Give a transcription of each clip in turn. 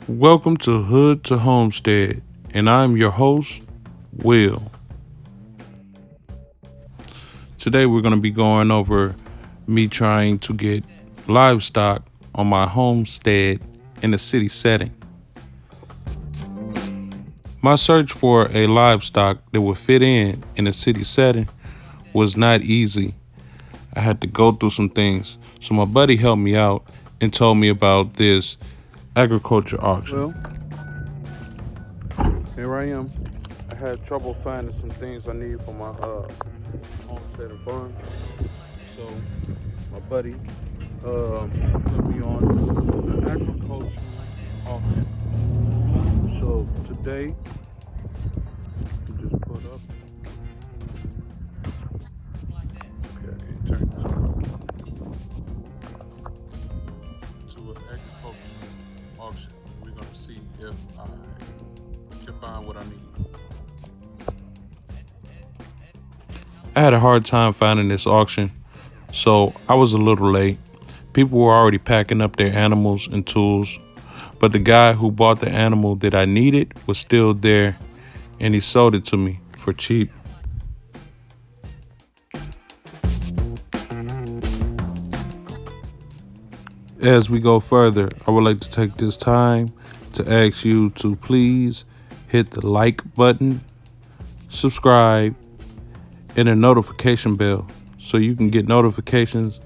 Welcome to Hood to Homestead, and I'm your host, Will. Today we're going to be going over me trying to get livestock on my homestead in a city setting. My search for a livestock that would fit in a city setting was not easy. I had to go through some things. So my buddy helped me out and told me about this agriculture auction. Well, here I am. I had trouble finding some things I need for my homestead and farm. So my buddy put me on to an agriculture auction. So today, just put up. Okay, I can't turn this on. To an agriculture auction. We're gonna see if I can find what I need. I had a hard time finding this auction, so I was a little late. People were already packing up their animals and tools, but the guy who bought the animal that I needed was still there, and he sold it to me for cheap. As we go further, I would like to take this time to ask you to please hit the like button, subscribe, and a notification bell so you can get notifications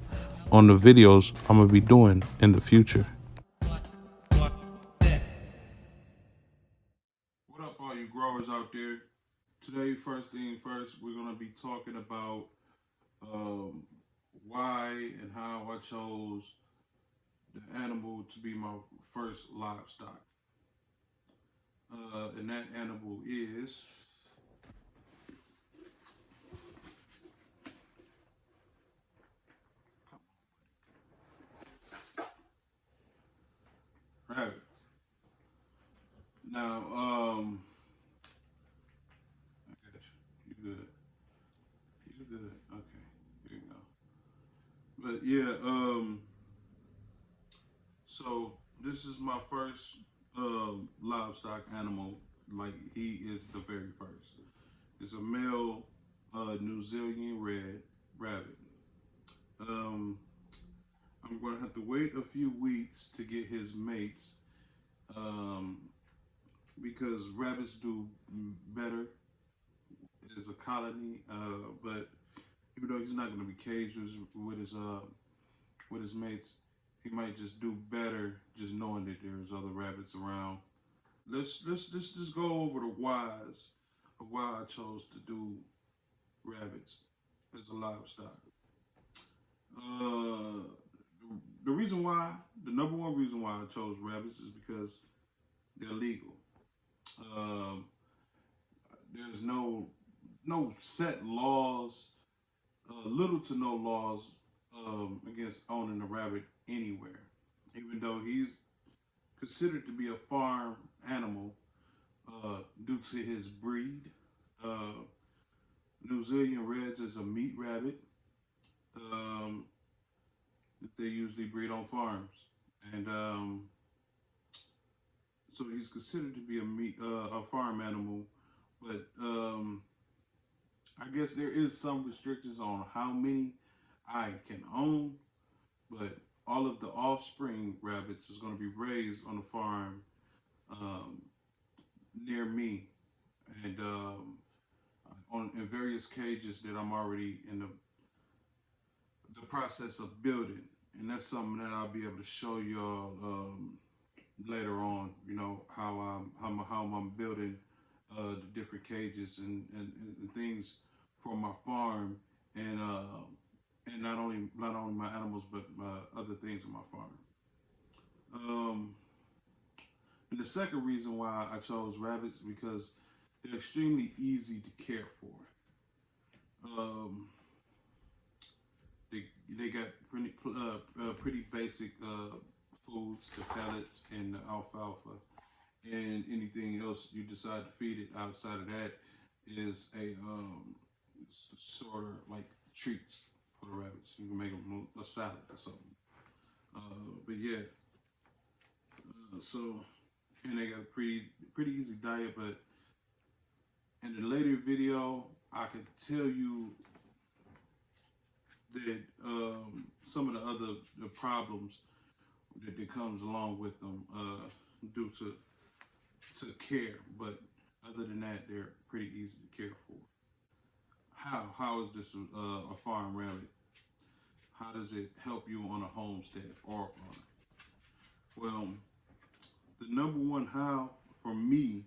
on the videos I'm going to be doing in the future. What up, all you growers out there? Today, first thing first, we're going to be talking about um, why and how I chose the animal to be my first livestock. And that animal is rabbit. Now, I got you. You good? You good? Okay, here you go. But yeah, so this is my first livestock animal. Like he is the very first. It's a male New Zealand red rabbit. Um, I'm gonna have to wait a few weeks to get his mates um, because rabbits do better as a colony. But even though he's not gonna be caged with his mates, he might just do better just knowing that there's other rabbits around. Let's just go over the whys of why I chose to do rabbits as a livestock. Uh, the reason why, the number one reason why I chose rabbits is because they're legal. Um, there's no set laws, little to no laws against owning a rabbit anywhere. Even though he's considered to be a farm animal due to his breed. Uh, New Zealand Reds is a meat rabbit um, that they usually breed on farms, and so he's considered to be a farm animal. But I guess there is some restrictions on how many I can own. But all of the offspring rabbits is going to be raised on a farm um, near me, and on in various cages that I'm already in the process of building, and that's something that I'll be able to show y'all later on. You know how I'm building the different cages and things for my farm, and not only my animals but other things in my farm. Um, and the second reason why I chose rabbits because they're extremely easy to care for. Um, they got pretty basic foods, the pellets and the alfalfa, and anything else you decide to feed it outside of that is a sort of like treats for the rabbits. You can make them a salad or something. But yeah, so and they got a pretty easy diet. But in the later video, I could tell you that some of the problems that comes along with them due to care. But other than that, they're pretty easy to care for. How is this a farm rabbit? How does it help you on a homestead or a farm? Well, the number one how for me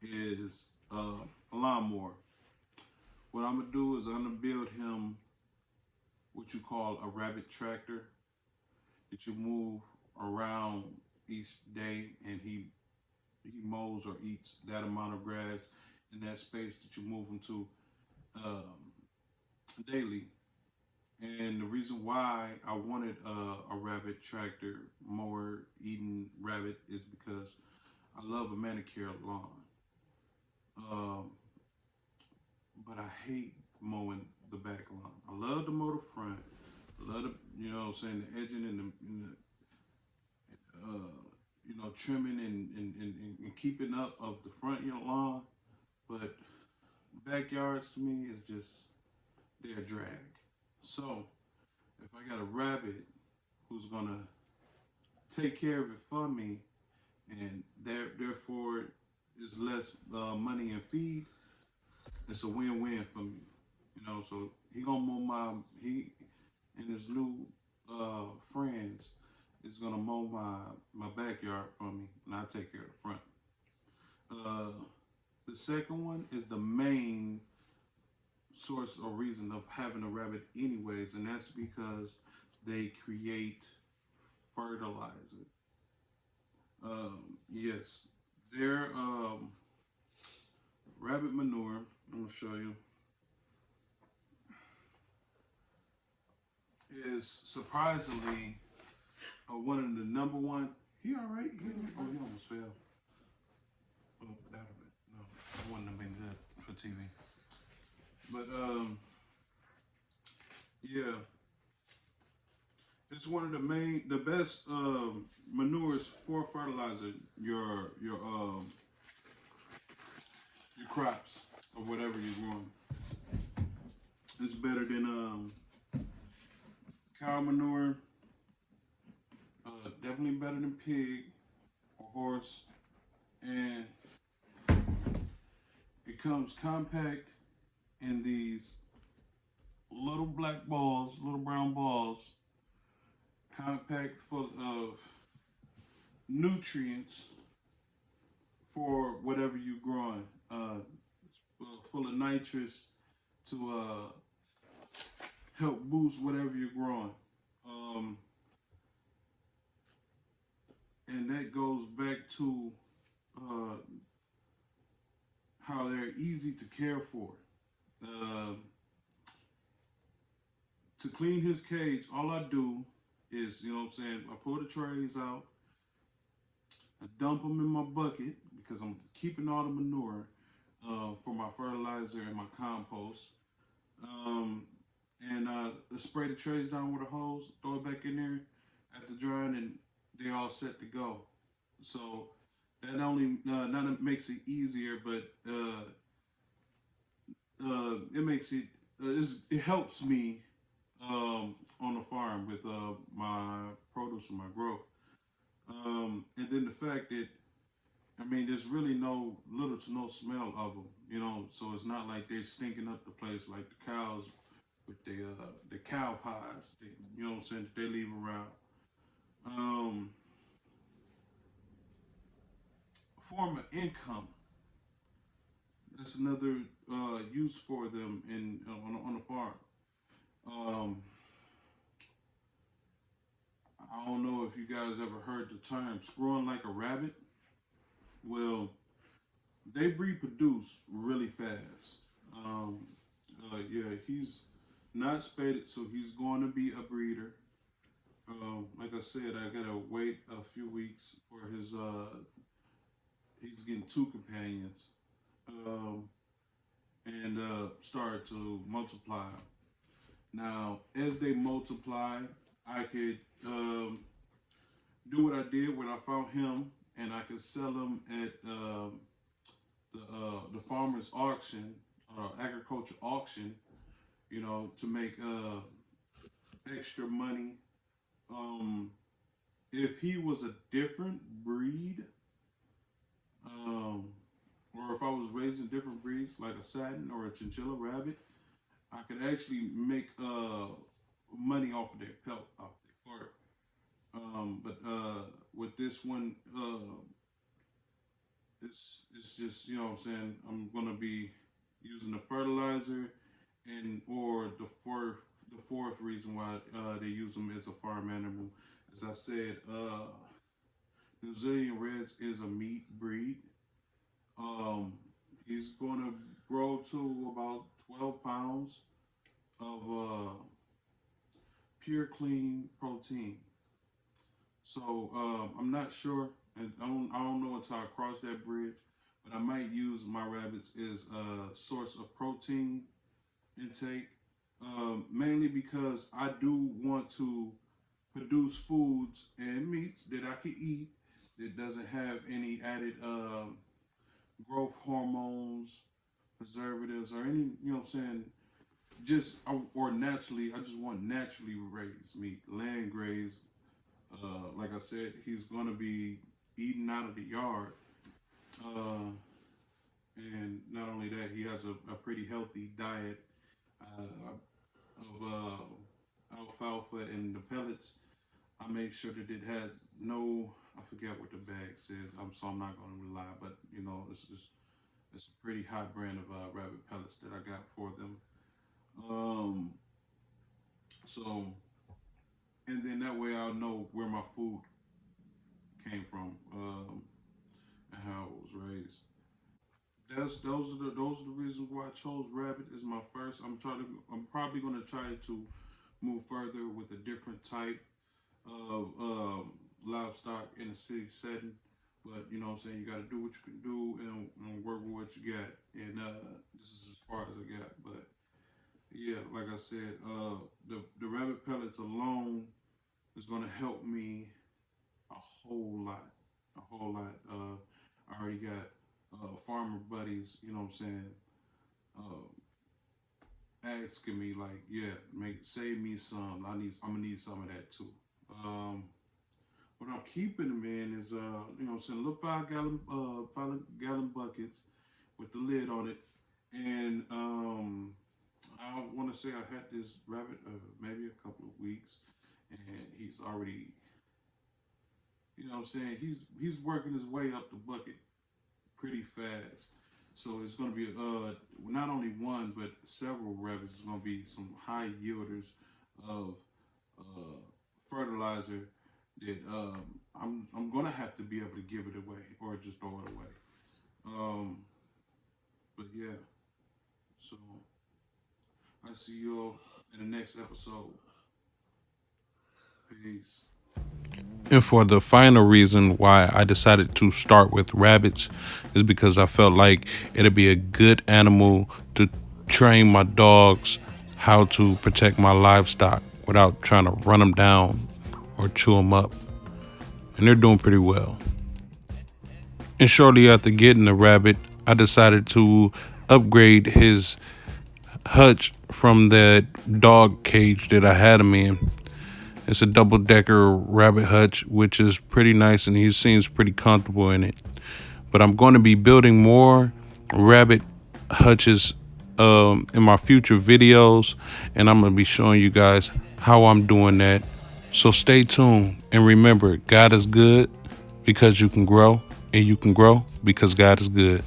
is a lawnmower. What I'm gonna do is I'm gonna build him what you call a rabbit tractor that you move around each day, and he mows or eats that amount of grass in that space that you move him to daily. And the reason why I wanted a rabbit tractor mower eating rabbit is because I love a manicured lawn. But I hate mowing the back lawn. I love to mow the front. I love the, you know what I'm saying, the edging and the trimming and keeping up of the front lawn. But backyards to me is just, they're a drag. So if I got a rabbit who's gonna take care of it for me, and therefore is less money and feed, it's a win-win for me. So he gonna mow he and his new friends is gonna mow my backyard for me, and I take care of the front. The second one is the main source or reason of having a rabbit anyways, and that's because they create fertilizer. Yes, their rabbit manure, I'm gonna show you, is surprisingly one of the number one. He all right? Oh, he almost fell. Oh, that no, that wouldn't have been good for TV. But yeah, it's one of the best manures for fertilizer your crops or whatever you're growing. It's better than cow manure. Definitely better than pig or horse, and it comes compact in these little black balls, little brown balls, compact, full of nutrients for whatever you're growing. Full of nitrous to help boost whatever you're growing. And that goes back to how they're easy to care for. To clean his cage, all I do is, I pull the trays out, I dump them in my bucket because I'm keeping all the manure for my fertilizer and my compost. And I spray the trays down with a hose, throw it back in there after drying, and they all set to go. So that not only makes it easier, but it makes it, it helps me on the farm with my produce and my growth. And then the fact that, there's really little to no smell of them, so it's not like they're stinking up the place like the cows with the cow pies, that they leave around. Form of income. That's another use for them on the farm. I don't know if you guys ever heard the term screwing like a rabbit. Well, they reproduce really fast. Yeah, he's not spaded, so he's going to be a breeder. Like I said, I gotta wait a few weeks for his. He's getting 2 companions, and start to multiply. Now, as they multiply, I could do what I did when I found him and I can sell them at the farmer's auction, agriculture auction, you know, to make extra money. If he was a different breed, or if I was raising different breeds like a satin or a chinchilla rabbit, I could actually make money off of their pelt, off their fur. But with this one, it's just, you know what I'm saying, I'm gonna be using the fertilizer, and or the fourth reason why they use them as a farm animal. As I said, New Zealand Reds is a meat breed. He's gonna grow to about 12 pounds of pure clean protein. So I'm not sure, and I don't know until I cross that bridge, but I might use my rabbits as a source of protein intake, mainly because I do want to produce foods and meats that I can eat that doesn't have any added growth hormones, preservatives, or any, you know what I'm saying, just, or naturally, I just want naturally raised meat, land grazed. Like I said, he's gonna be eating out of the yard. And not only that, he has a pretty healthy diet of alfalfa, and the pellets, I make sure that it had no, I forget what the bag says, so I'm not going to rely, but you know, it's a pretty high brand of rabbit pellets that I got for them. So, and then that way I'll know where my food came from, and how it was raised. Those are the reasons why I chose rabbit as my first. I'm probably gonna try to move further with a different type of livestock in a city setting. But you know what I'm saying, you gotta do what you can do, and work with what you got. And this is as far as I got. But yeah, like I said, the rabbit pellets alone is gonna help me a whole lot. A whole lot. I already got farmer buddies, you know what I'm saying, asking me like, yeah, save me some. I'm gonna need some of that too. What I'm keeping them in is, you know what I'm saying, little 5 gallon buckets with the lid on it. And I want to say I had this rabbit maybe a couple of weeks, and he's already, you know what I'm saying, he's working his way up the bucket pretty fast. So it's going to be not only one but several rabbits. It's going to be some high yielders of fertilizer that I'm going to have to be able to give it away or just throw it away. But yeah, so I see you all in the next episode. Peace. And for the final reason why I decided to start with rabbits is because I felt like it'd be a good animal to train my dogs how to protect my livestock without trying to run them down or chew them up. And they're doing pretty well. And shortly after getting the rabbit, I decided to upgrade his hutch from that dog cage that I had him in. It's a double-decker rabbit hutch, which is pretty nice, and he seems pretty comfortable in it. But I'm going to be building more rabbit hutches in my future videos, and I'm going to be showing you guys how I'm doing that. So stay tuned, and remember, God is good because you can grow, and you can grow because God is good.